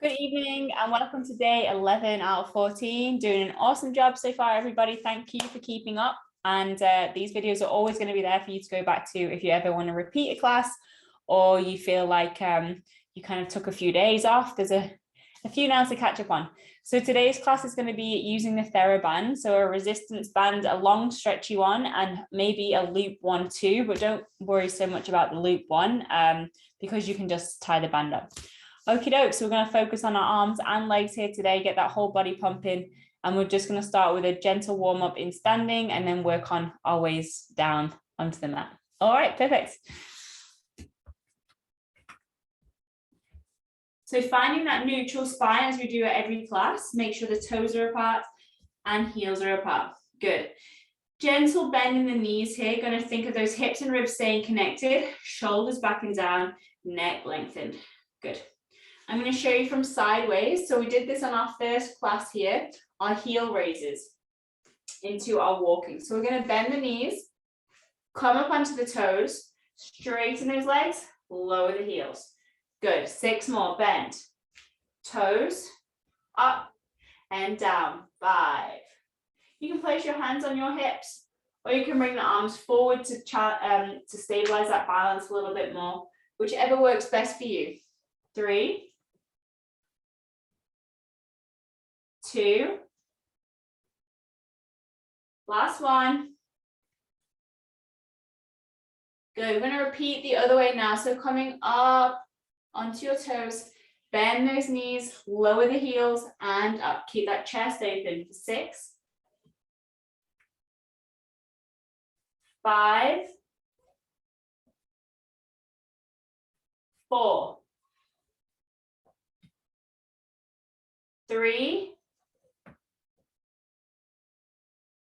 Good evening and welcome to day 11 out of 14. Doing an awesome job so far, everybody. Thank you for keeping up. And these videos are always going to be there for you to go back to if you ever want to repeat a class or you feel like you kind of took a few days off. There's a few now to catch up on. So today's class is going to be using the TheraBand. So a resistance band, a long stretchy one, and maybe a loop one too, but don't worry so much about the loop one because you can just tie the band up. Okie doke, so we're going to focus on our arms and legs here today, get that whole body pumping. And we're just going to start with a gentle warm up in standing and then work on our ways down onto the mat. All right, perfect. So finding that neutral spine as we do at every class, make sure the toes are apart and heels are apart. Good. Gentle bend in the knees here. Going to think of those hips and ribs staying connected, shoulders back and down, neck lengthened. Good. I'm going to show you from sideways. So we did this on our first class here, our heel raises into our walking. So we're going to bend the knees, come up onto the toes, straighten those legs, lower the heels. Good. 6 more. Bend. Toes, up and down. 5. You can place your hands on your hips, or you can bring the arms forward to stabilize that balance a little bit more, whichever works best for you. 3, 2, last one. Good. We're going to repeat the other way now. So coming up onto your toes, bend those knees, lower the heels and up. Keep that chest open for 6, 5, 4, 3,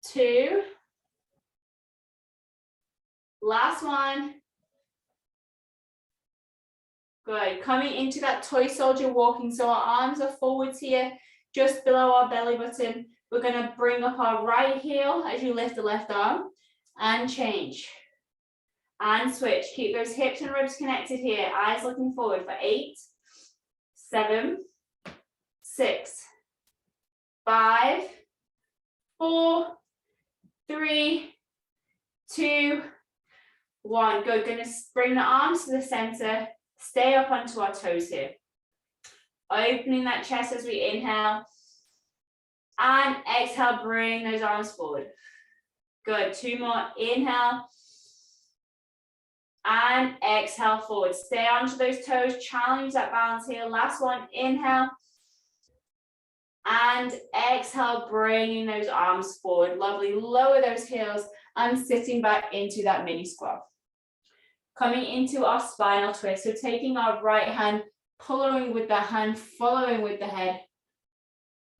2, last one. Good. Coming into that toy soldier walking. So our arms are forwards here, just below our belly button. We're going to bring up our right heel as you lift the left arm and change. And switch. Keep those hips and ribs connected here. Eyes looking forward for 8, 7, 6, 5, 4, 3, 2, 1. Good. Going to bring the arms to the center. Stay up onto our toes here. Opening that chest as we inhale. And exhale, bring those arms forward. Good. 2 more. Inhale. And exhale forward. Stay onto those toes. Challenge that balance here. Last one. Inhale. And exhale, bringing those arms forward. Lovely. Lower those heels and sitting back into that mini squat. Coming into our spinal twist. So taking our right hand, pulling with the hand, following with the head.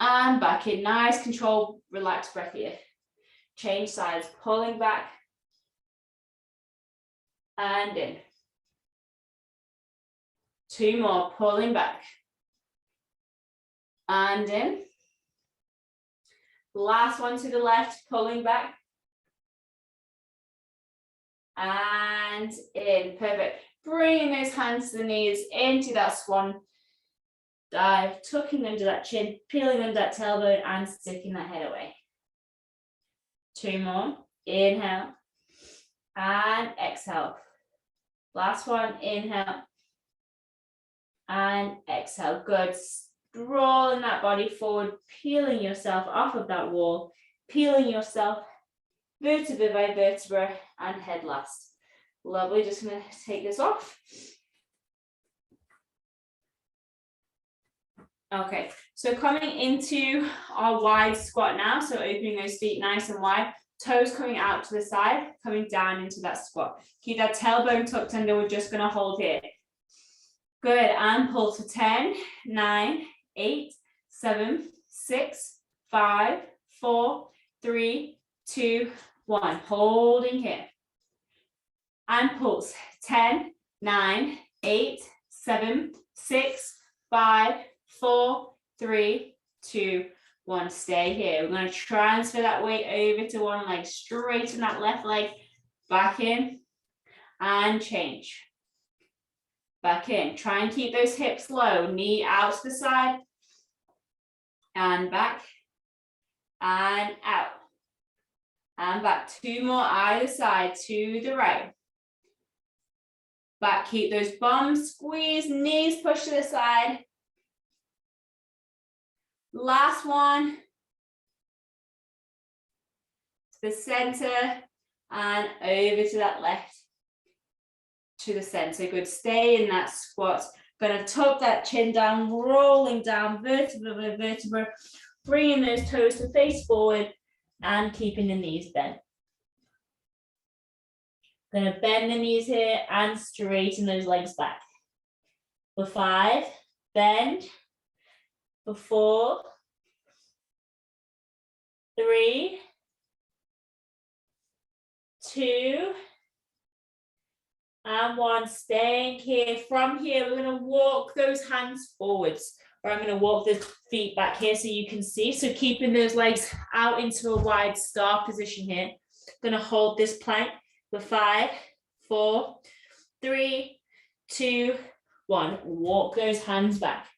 And back in. Nice, controlled, relaxed breath here. Change sides. Pulling back. And in. 2 more. Pulling back. And in. Last one to the left, pulling back. And in. Perfect. Bringing those hands to the knees into that swan dive, tucking under that chin, peeling under that tailbone and sticking that head away. 2 more. Inhale. And exhale. Last one. Inhale. And exhale. Good. Rolling that body forward, peeling yourself off of that wall, peeling yourself vertebra by vertebra and head last. Lovely. Just going to take this off. Okay, so coming into our wide squat now. So opening those feet nice and wide, toes coming out to the side, coming down into that squat. Keep that tailbone tucked under. We're just going to hold here. Good. And pull to 10, 9, 8, 7, 6, 5, 4, 3, 2, 1. Holding here. And pulse. 10, 9, 8, 7, 6, 5, 4, 3, 2, 1. Stay here. We're going to transfer that weight over to one leg. Straighten that left leg. Back in. And change. back in. Try and keep those hips low, knee out to the side, and back, and out, and back. 2 more either side, to the right. Back, keep those bums squeezed, knees push to the side. Last one. To the center, and over to that left. To the center, good. Stay in that squat. Gonna tuck that chin down, rolling down, vertebra by vertebra, bringing those toes to face forward and keeping the knees bent. Gonna bend the knees here and straighten those legs back. For 5, bend. For 4, 3, 2, and 1. Staying here. From here, we're going to walk those hands forwards, or I'm going to walk the feet back here so you can see. So keeping those legs out into a wide star position here. Going to hold this plank for 5, 4, 3, 2, 1. Walk those hands back.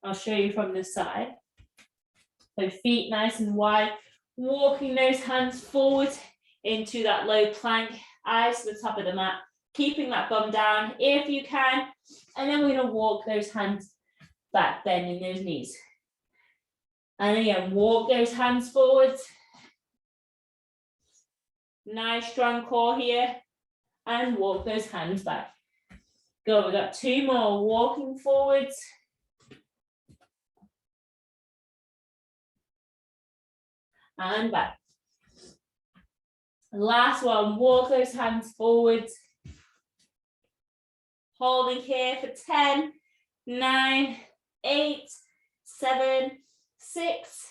I'll show you from this side. So feet nice and wide, walking those hands forward into that low plank, eyes to the top of the mat, keeping that bum down if you can, and then we're going to walk those hands back, bending those knees. And again, walk those hands forwards. Nice strong core here, and walk those hands back. Good, we've got 2 more, walking forwards. And back. Last one, walk those hands forwards. Holding here for 10, 9, 8, 7, 6,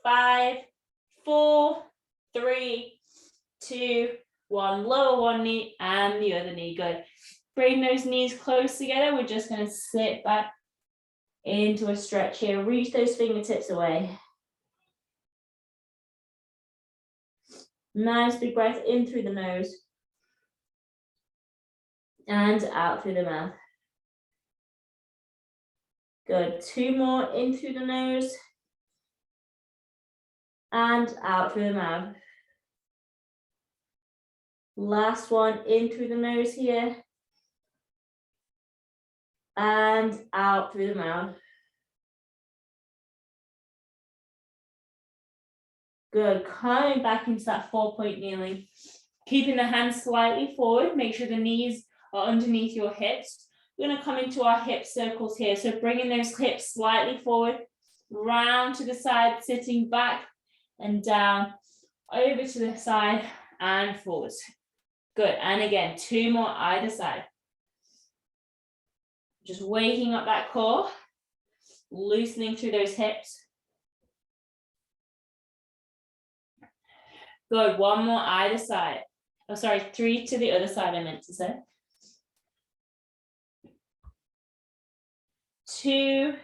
5, 4, 3, 2, 1. Lower one knee and the other knee. Good. Bring those knees close together. We're just going to sit back into a stretch here. Reach those fingertips away. Nice big breath in through the nose and out through the mouth. Good. 2 more in through the nose and out through the mouth. Last one in through the nose here and out through the mouth. Good. Coming back into that 4-point kneeling. Keeping the hands slightly forward. Make sure the knees are underneath your hips. We're going to come into our hip circles here. So bringing those hips slightly forward, round to the side, sitting back and down, over to the side and forwards. Good. And again, 2 more either side. Just waking up that core, loosening through those hips. Good. 1 more either side. Oh, sorry, 3 to the other side, I meant to say. 2.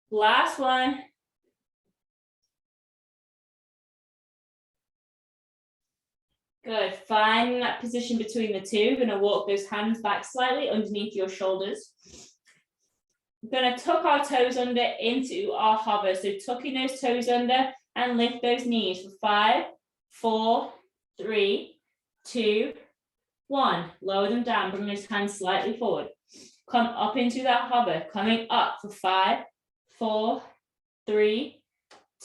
Last one. Good. Finding that position between the 2. Going to walk those hands back slightly underneath your shoulders. We're going to tuck our toes under into our hover. So tucking those toes under and lift those knees for 5, 4, 3, 2, 1. Lower them down. Bring those hands slightly forward. Come up into that hover. Coming up for 5, 4, 3,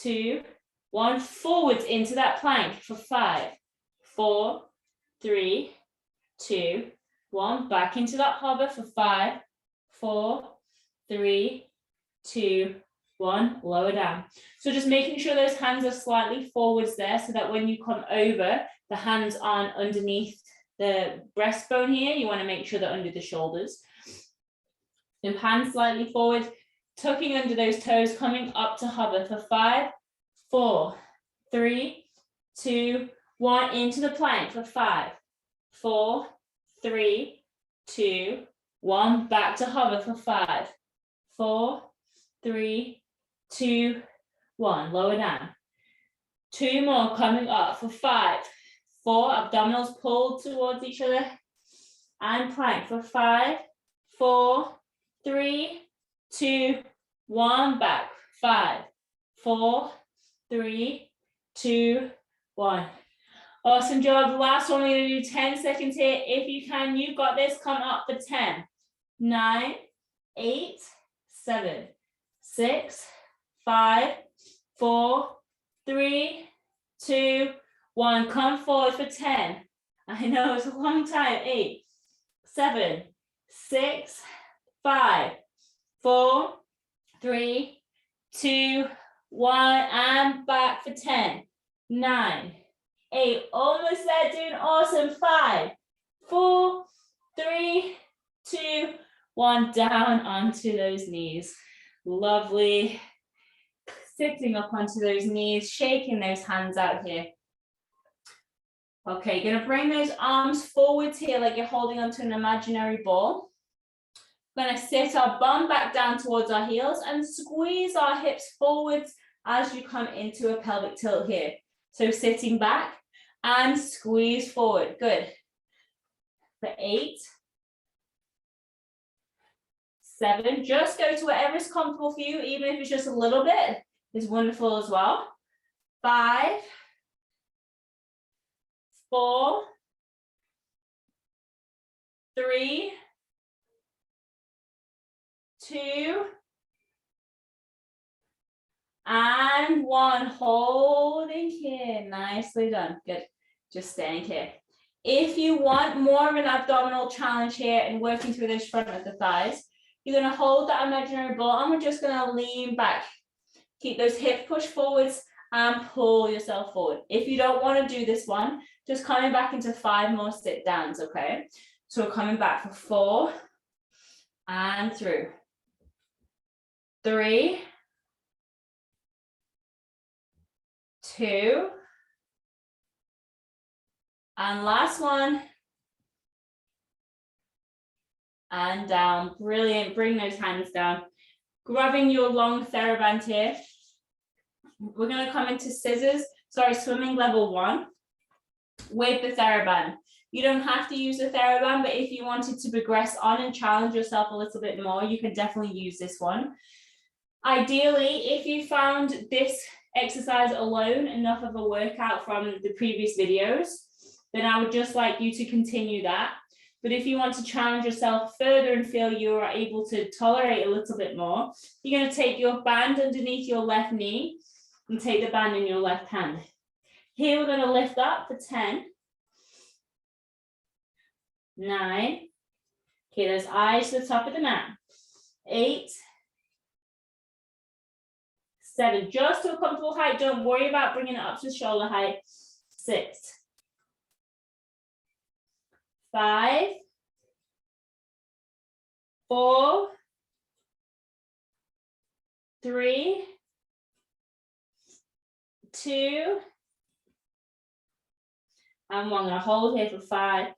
2, 1. Forwards into that plank for 5, 4, 3, 2, 1. Back into that hover for 5, 4, 3, 2, 1. Lower down. So just making sure those hands are slightly forwards there so that when you come over, the hands aren't underneath the breastbone here. You want to make sure they're under the shoulders. So hands slightly forward, tucking under those toes, coming up to hover for 5, 4, 3, 2, 1. Into the plank for 5, 4, 3, 2, 1. Back to hover for 5, 4, 3, 2, 1. Lower down. 2 more coming up for 5, 4, abdominals pulled towards each other, and plank for 5, 4, 3, 2, 1, back, 5, 4, 3, 2, 1. Awesome job. Last one, we're going to do 10 seconds here. If you can, you've got this. Come up for 10, 9, 8, 7, 6, 5, 4, 3, 2, 1. Come forward for 10. I know it's a long time. 8, 7, 6, 5, 4, 3, 2, 1, and back for 10, 9, 8, almost there, doing awesome. 5, 4, 3, 2, 1, down onto those knees. Lovely. Sitting up onto those knees, shaking those hands out here. Okay, you're gonna bring those arms forwards here like you're holding onto an imaginary ball. We're gonna sit our bum back down towards our heels and squeeze our hips forwards as you come into a pelvic tilt here. So sitting back and squeeze forward. Good. For 8, 7, just go to whatever is comfortable for you, even if it's just a little bit, is wonderful as well. 5, 4, 3, 2, and 1. Holding here. Nicely done. Good. Just staying here. If you want more of an abdominal challenge here and working through this front of the thighs, you're going to hold that imaginary ball and we're just going to lean back. Keep those hips pushed forwards and pull yourself forward. If you don't want to do this one, just coming back into 5 more sit downs, okay? So we're coming back for 4 and through. 3, 2, and last one. And down. Brilliant. Bring those hands down. Grabbing your long TheraBand here. We're going to come into swimming level 1 with the TheraBand. You don't have to use the TheraBand, but if you wanted to progress on and challenge yourself a little bit more, you can definitely use this one. Ideally, if you found this exercise alone enough of a workout from the previous videos, then I would just like you to continue that. But if you want to challenge yourself further and feel you are able to tolerate a little bit more, you're going to take your band underneath your left knee and take the band in your left hand. Here we're going to lift up for 10, 9, okay, those eyes to the top of the mat, 8, 7, just to a comfortable height, don't worry about bringing it up to shoulder height, 6, 5, 4, 3, 2, and 1. I'm going to hold here for 5,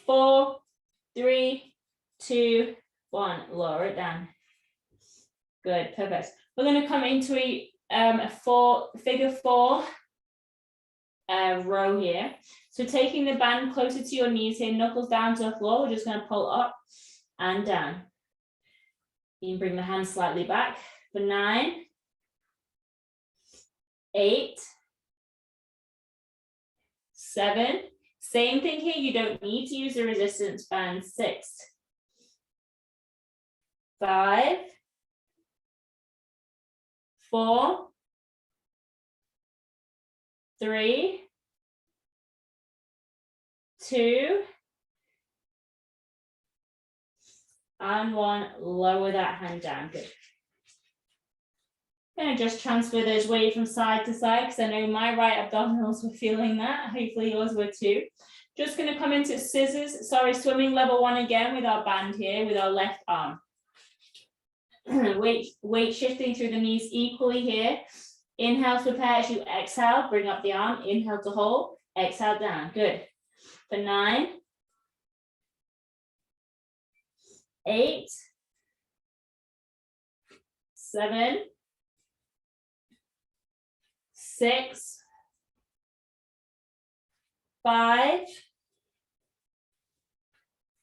4, 3, 2, 1. Lower it down. Good, perfect. We're going to come into a figure 4 row here. So taking the band closer to your knees here, knuckles down to the floor. We're just going to pull up and down. You can bring the hands slightly back for 9, 8, 7. Same thing here. You don't need to use the resistance band. 6, 5, 4, 3, 2, and 1. Lower that hand down. Good. Going to just transfer those weight from side to side because I know my right abdominals were feeling that. Hopefully yours were too. Just going to come into swimming level 1 again with our band here with our left arm. Weight shifting through the knees equally here. Inhale to prepare. As you exhale, bring up the arm. Inhale to hold. Exhale down. Good. For 9, 8, 7, 6, 5,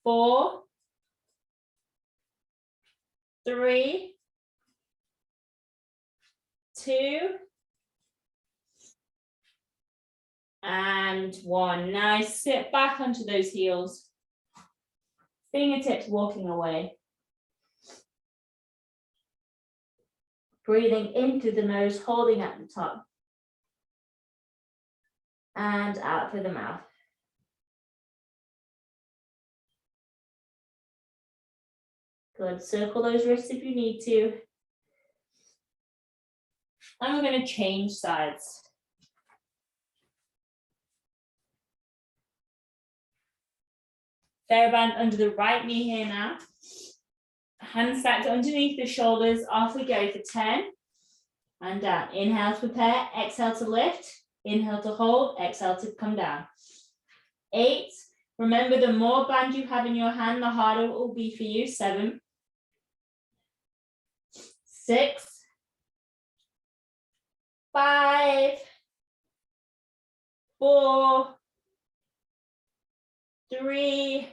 4, 3, 2, and 1. Nice. Sit back onto those heels. Fingertips walking away. Breathing into the nose, holding at the top. And out through the mouth. Good. Circle those wrists if you need to. And we're going to change sides. TheraBand under the right knee here now. Hands stacked underneath the shoulders. Off we go for 10. And down. Inhale to prepare. Exhale to lift. Inhale to hold. Exhale to come down. 8. Remember, the more band you have in your hand, the harder it will be for you. 7. 6. 5. 4. 3.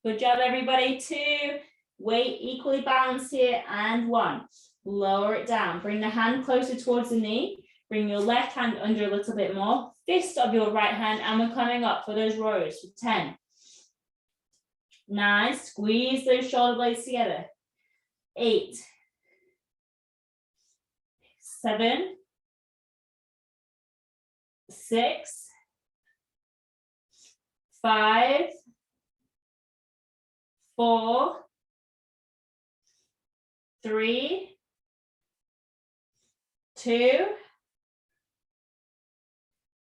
Good job, everybody. 2. Weight equally balanced here. And 1. Lower it down. Bring the hand closer towards the knee. Bring your left hand under a little bit more. Fist of your right hand. And we're coming up for those rows for 10. 9. Squeeze those shoulder blades together. 8. 7. 6. 5. 4. 3. 2.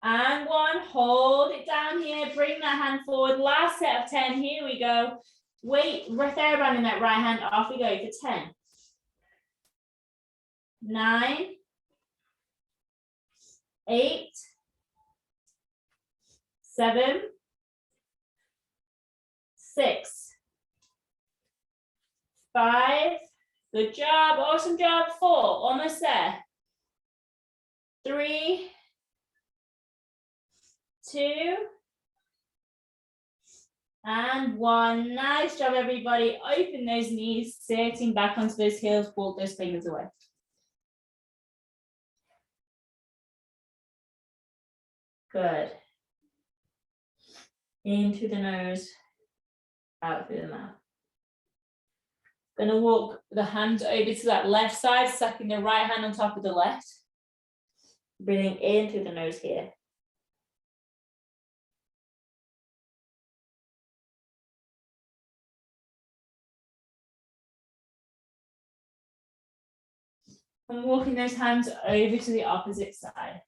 And 1. Hold it down here. Bring that hand forward. Last set of 10. Here we go. Weight, TheraBand in that right hand. Off we go for 10. 9. 8. 7. 6. 5. Good job. Awesome job. 4. Almost there. 3. 2. And 1. Nice job, everybody. Open those knees, sitting back onto those heels, walk those fingers away. Good. In through the nose, out through the mouth. Gonna walk the hands over to that left side, sucking the right hand on top of the left. Breathing in through the nose here. And walking those hands over to the opposite side.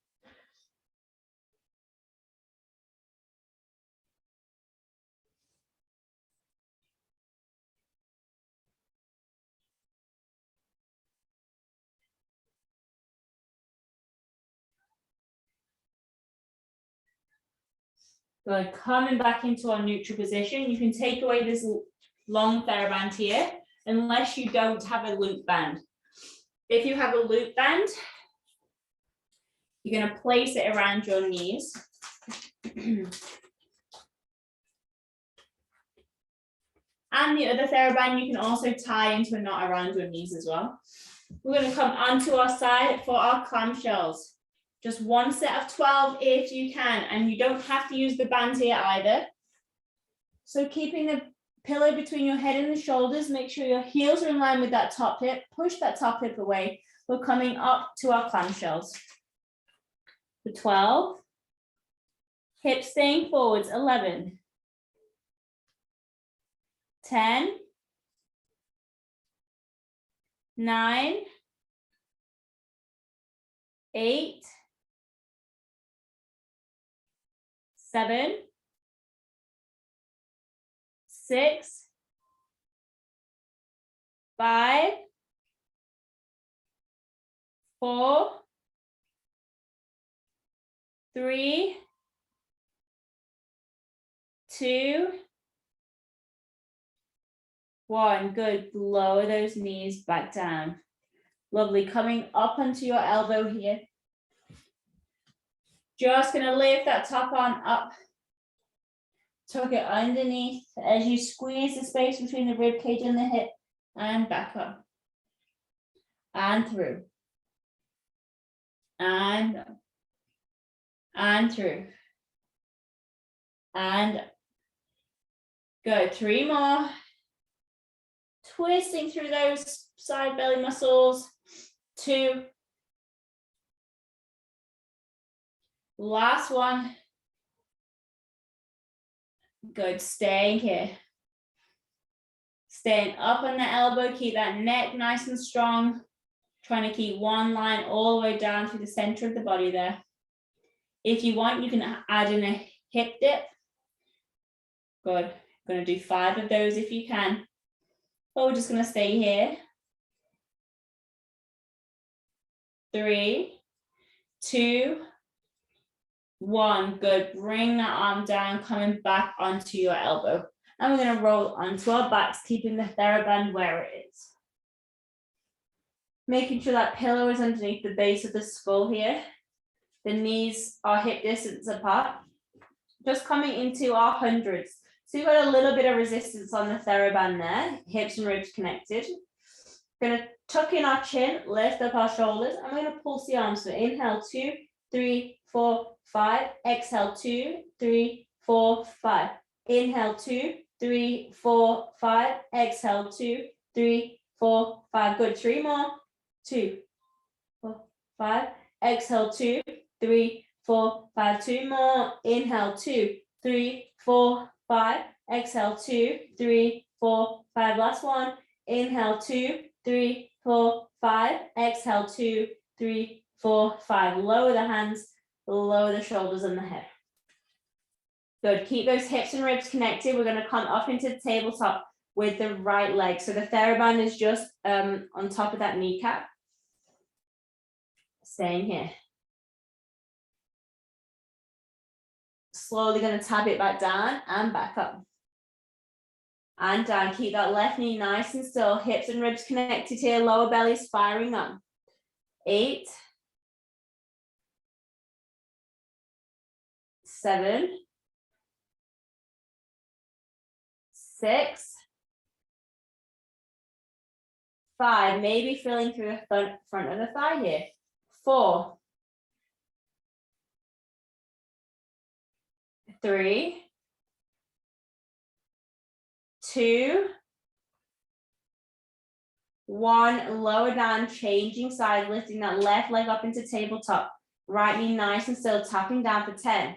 Good. Coming back into our neutral position. You can take away this long TheraBand here, unless you don't have a loop band. If you have a loop band, you're going to place it around your knees. And the other TheraBand you can also tie into a knot around your knees as well. We're going to come onto our side for our clamshells. Just one set of 12 if you can, and you don't have to use the band here either. So keeping the pillow between your head and the shoulders, make sure your heels are in line with that top hip, push that top hip away. We're coming up to our clamshells. For 12, hips staying forwards, 11, 10, 9, 8, 7, 6, 5, 4, 3, 2, 1. Good. Lower those knees back down. Lovely. Coming up onto your elbow here. Just gonna lift that top arm up. Tuck it underneath as you squeeze the space between the rib cage and the hip, and back up. And through. And up. And through. And up. Good, 3 more. Twisting through those side belly muscles. 2. Last one. Good, staying here. Staying up on the elbow, keep that neck nice and strong. Trying to keep one line all the way down through the center of the body there. If you want, you can add in a hip dip. Good, I'm gonna do 5 of those if you can. But we're just gonna stay here. 3, 2, 1, good. Bring that arm down, coming back onto your elbow. And we're going to roll onto our backs, keeping the TheraBand where it is. Making sure that pillow is underneath the base of the skull here. The knees are hip distance apart. Just coming into our hundreds. So you've got a little bit of resistance on the TheraBand there, hips and ribs connected. Going to tuck in our chin, lift up our shoulders, and we're going to pulse the arms. So inhale, 2, 3, 4, 5. Exhale, 2, 3, 4, 5. Inhale, 2, 3, 4, 5. Exhale, 2, 3, 4, 5. Good. 3 more. 2, 4, 5. Exhale, 2, 3, 4, 5. 2 more. Inhale, 2, 3, 4, 5. Exhale, 2, 3, 4, 5. Last one. Inhale, 2, 3, 4, 5. Exhale, 2, 3, 4, 5. Lower the hands, lower the shoulders and the head. Good. Keep those hips and ribs connected. We're going to come up into the tabletop with the right leg. So the TheraBand is just on top of that kneecap. Staying here. Slowly going to tap it back down and back up. And down. Keep that left knee nice and still. Hips and ribs connected here. Lower belly's firing up. 8, 7, 6, 5, maybe feeling through the front of the thigh here. 4, 3, 2, 1, lower down, changing side, lifting that left leg up into tabletop. Right knee nice and still, tapping down for 10.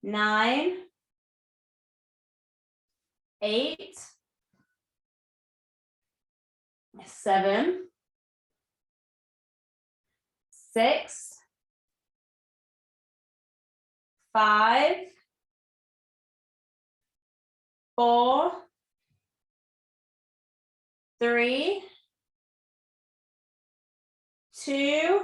9, 8, 7, 6, 5, 4, 3, 2,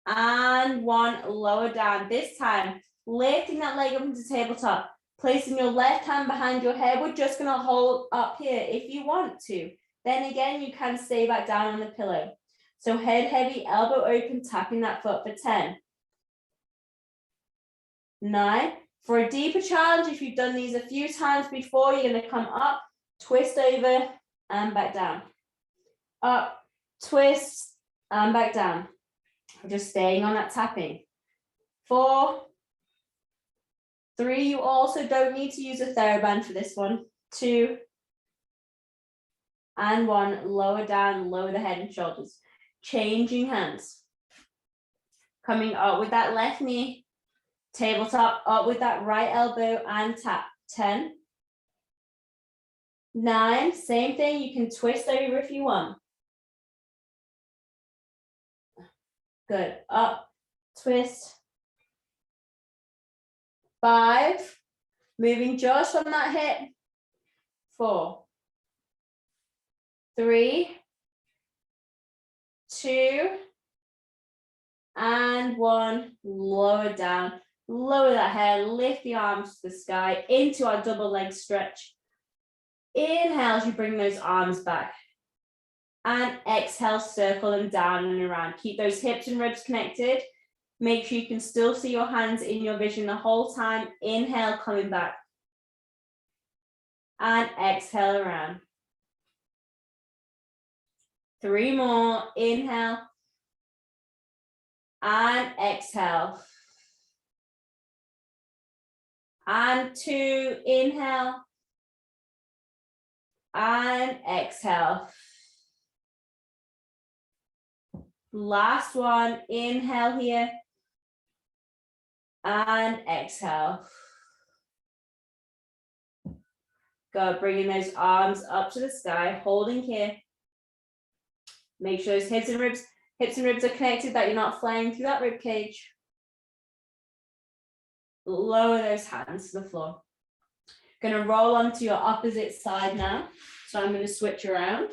and 1. Lower down. This time, lifting that leg up into tabletop, placing your left hand behind your head. We're just going to hold up here if you want to. Then again, you can stay back down on the pillow. So head heavy, elbow open, tapping that foot for 10. 9. For a deeper challenge, if you've done these a few times before, you're going to come up, twist over, and back down. Up, twist, and back down. We're just staying on that tapping. 4, 3, you also don't need to use a TheraBand for this one. 2, and 1, lower down, lower the head and shoulders. Changing hands. Coming up with that left knee, tabletop, up with that right elbow and tap. 10, 9, same thing, you can twist over if you want. Good, up, twist. 5, moving just from that hip. 4, 3, 2, and 1. Lower down, lower that head, lift the arms to the sky into our double leg stretch. Inhale as you bring those arms back. And exhale, circle them down and around. Keep those hips and ribs connected. Make sure you can still see your hands in your vision the whole time. Inhale, coming back. And exhale around. 3 more. Inhale. And exhale. And 2. Inhale. And exhale. Last one. Inhale here. And exhale. Go, bringing those arms up to the sky, holding here. Make sure those hips and ribs are connected, that you're not flying through that rib cage. Lower those hands to the floor. Gonna roll onto your opposite side now. So I'm gonna switch around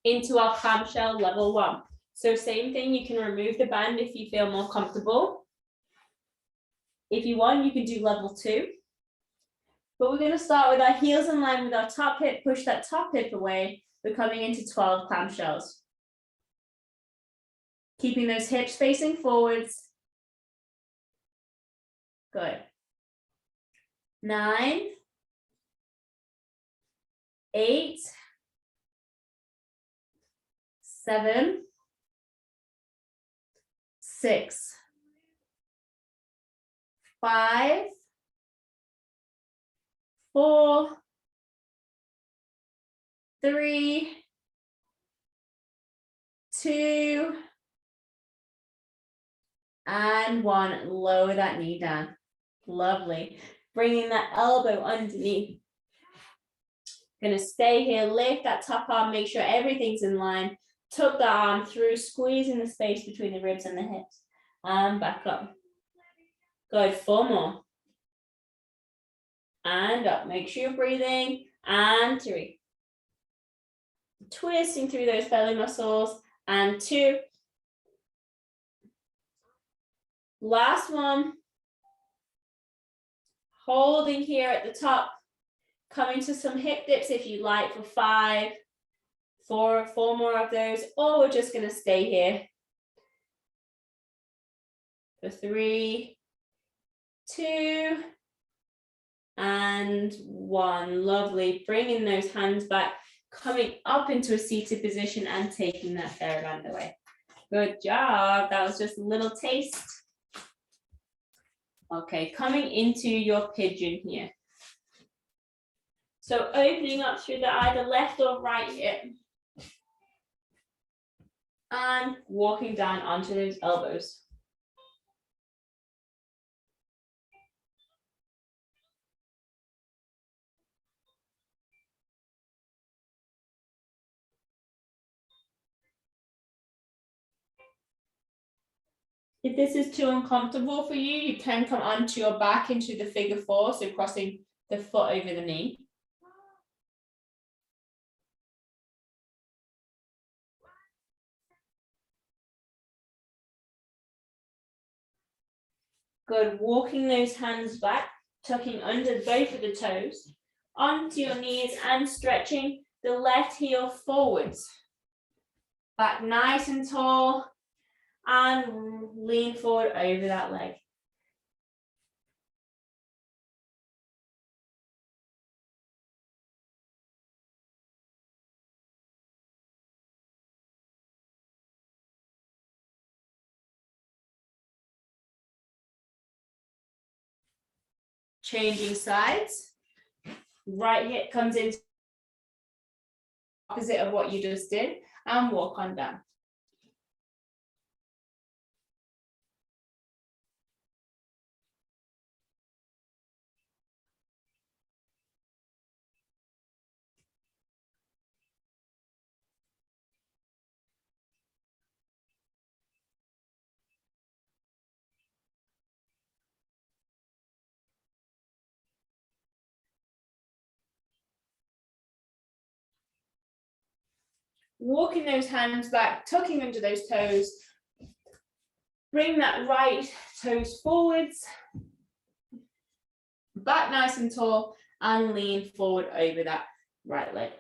into our clamshell level 1. So same thing, you can remove the band if you feel more comfortable. If you want, you can do level 2. But we're going to start with our heels in line with our top hip, push that top hip away. We're coming into 12 clamshells. Keeping those hips facing forwards. Good. 9, 8, 7, 6, 5, 4, 3, 2, and 1. Lower that knee down. Lovely. Bringing that elbow underneath. Gonna stay here, lift that top arm, make sure everything's in line. Tuck that arm through, squeezing the space between the ribs and the hips. And back up. Good, 4 more. And up, make sure you're breathing. And 3. Twisting through those belly muscles. And 2. Last one. Holding here at the top. Coming to some hip dips if you like for 5. 4 more of those. Or we're just going to stay here for 3, 2, and 1. Lovely. Bringing those hands back, coming up into a seated position and taking that TheraBand away. Good job. That was just a little taste. Okay, coming into your pigeon here. So opening up through the either left or right hip. And walking down onto those elbows. If this is too uncomfortable for you, you can come onto your back into the figure 4, so crossing the foot over the knee. Good, walking those hands back, tucking under both of the toes, onto your knees and stretching the left heel forwards. Back nice and tall. And lean forward over that leg. Changing sides. Right hip comes into opposite of what you just did and walk on down. Walking those hands back, tucking under those toes. Bring that right toes forwards. Back nice and tall and lean forward over that right leg.